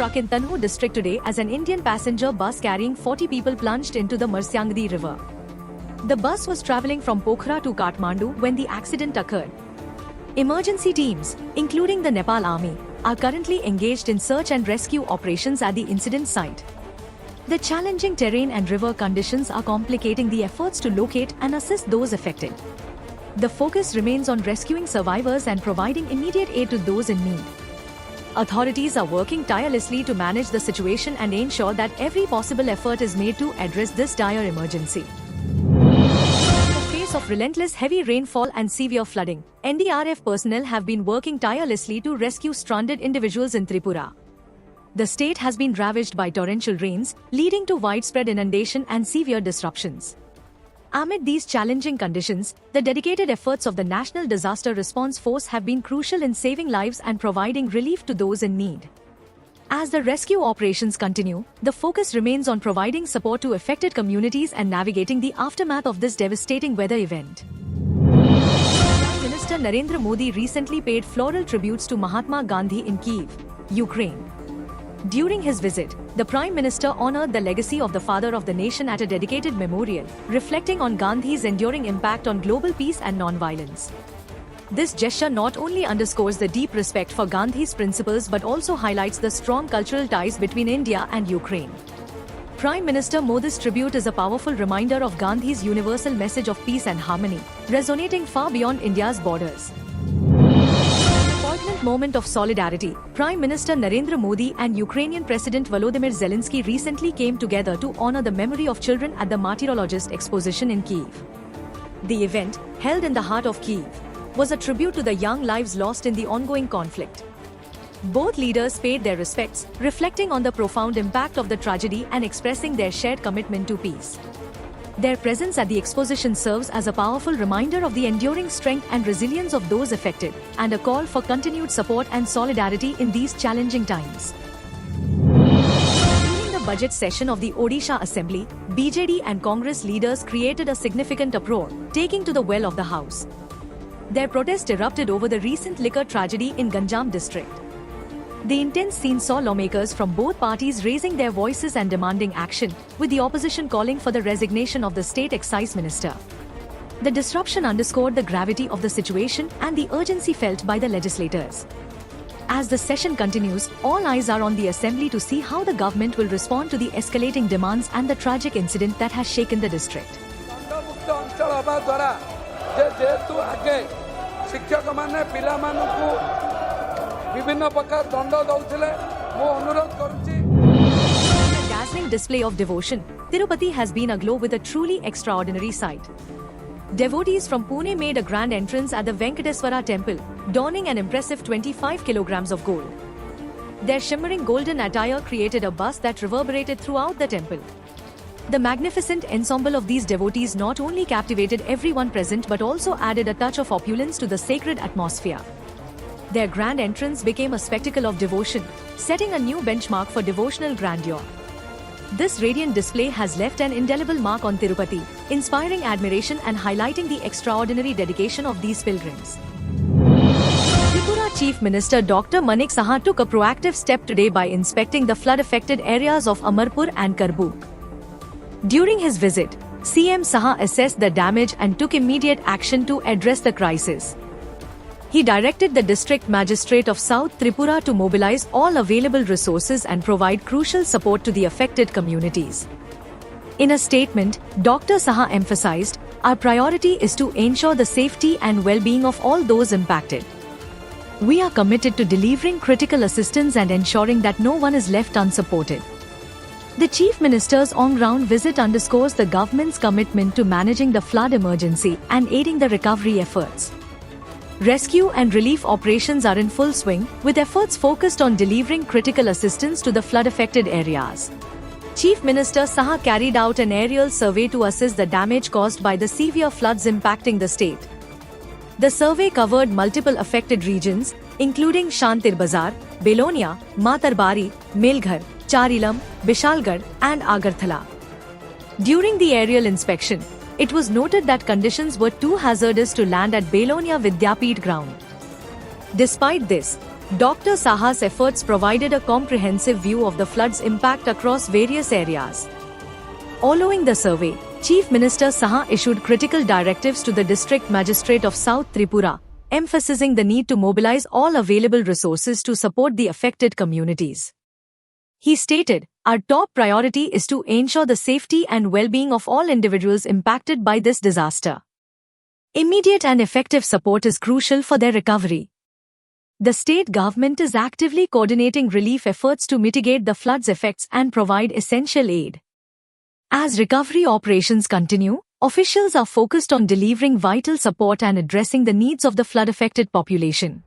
struck in Tanhu district today as an Indian passenger bus carrying 40 people plunged into the Marsyangdi river. The bus was travelling from Pokhara to Kathmandu when the accident occurred. Emergency teams, including the Nepal Army, are currently engaged in search and rescue operations at the incident site. The challenging terrain and river conditions are complicating the efforts to locate and assist those affected. The focus remains on rescuing survivors and providing immediate aid to those in need. Authorities are working tirelessly to manage the situation and ensure that every possible effort is made to address this dire emergency. In the face of relentless heavy rainfall and severe flooding, NDRF personnel have been working tirelessly to rescue stranded individuals in Tripura. The state has been ravaged by torrential rains, leading to widespread inundation and severe disruptions. Amid these challenging conditions, the dedicated efforts of the National Disaster Response Force have been crucial in saving lives and providing relief to those in need. As the rescue operations continue, the focus remains on providing support to affected communities and navigating the aftermath of this devastating weather event. Prime Minister Narendra Modi recently paid floral tributes to Mahatma Gandhi in Kyiv, Ukraine. During his visit, the Prime Minister honored the legacy of the father of the nation at a dedicated memorial, reflecting on Gandhi's enduring impact on global peace and non-violence. This gesture not only underscores the deep respect for Gandhi's principles but also highlights the strong cultural ties between India and Ukraine. Prime Minister Modi's tribute is a powerful reminder of Gandhi's universal message of peace and harmony, resonating far beyond India's borders. Poignant moment of solidarity, Prime Minister Narendra Modi and Ukrainian President Volodymyr Zelensky recently came together to honor the memory of children at the Martyrologist exposition in Kyiv. The event, held in the heart of Kyiv, was a tribute to the young lives lost in the ongoing conflict. Both leaders paid their respects, reflecting on the profound impact of the tragedy and expressing their shared commitment to peace. Their presence at the exposition serves as a powerful reminder of the enduring strength and resilience of those affected, and a call for continued support and solidarity in these challenging times. During the budget session of the Odisha Assembly, BJD and Congress leaders created a significant uproar, taking to the well of the House. Their protest erupted over the recent liquor tragedy in Ganjam district. The intense scene saw lawmakers from both parties raising their voices and demanding action, with the opposition calling for the resignation of the state excise minister. The disruption underscored the gravity of the situation and the urgency felt by the legislators. As the session continues, all eyes are on the assembly to see how the government will respond to the escalating demands and the tragic incident that has shaken the district. A dazzling display of devotion, Tirupati has been aglow with a truly extraordinary sight. Devotees from Pune made a grand entrance at the Venkateswara temple, donning an impressive 25 kilograms of gold. Their shimmering golden attire created a buzz that reverberated throughout the temple. The magnificent ensemble of these devotees not only captivated everyone present but also added a touch of opulence to the sacred atmosphere. Their grand entrance became a spectacle of devotion, setting a new benchmark for devotional grandeur. This radiant display has left an indelible mark on Tirupati, inspiring admiration and highlighting the extraordinary dedication of these pilgrims. Tripura Chief Minister Dr. Manik Saha took a proactive step today by inspecting the flood-affected areas of Amarpur and Karbu. During his visit, CM Saha assessed the damage and took immediate action to address the crisis. He directed the District Magistrate of South Tripura to mobilize all available resources and provide crucial support to the affected communities. In a statement, Dr. Saha emphasized, "Our priority is to ensure the safety and well-being of all those impacted. We are committed to delivering critical assistance and ensuring that no one is left unsupported." The Chief Minister's on-ground visit underscores the government's commitment to managing the flood emergency and aiding the recovery efforts. Rescue and relief operations are in full swing, with efforts focused on delivering critical assistance to the flood-affected areas. Chief Minister Saha carried out an aerial survey to assess the damage caused by the severe floods impacting the state. The survey covered multiple affected regions, including Shantir Bazar, Belonia, Matarbari, Melghar, Charilam, Bishalgarh, and Agarthala. During the aerial inspection, it was noted that conditions were too hazardous to land at Belonia Vidyapeeth ground. Despite this, Dr. Saha's efforts provided a comprehensive view of the flood's impact across various areas. Following the survey, Chief Minister Saha issued critical directives to the District Magistrate of South Tripura, emphasizing the need to mobilize all available resources to support the affected communities. He stated, "Our top priority is to ensure the safety and well-being of all individuals impacted by this disaster. Immediate and effective support is crucial for their recovery." The state government is actively coordinating relief efforts to mitigate the flood's effects and provide essential aid. As recovery operations continue, officials are focused on delivering vital support and addressing the needs of the flood-affected population.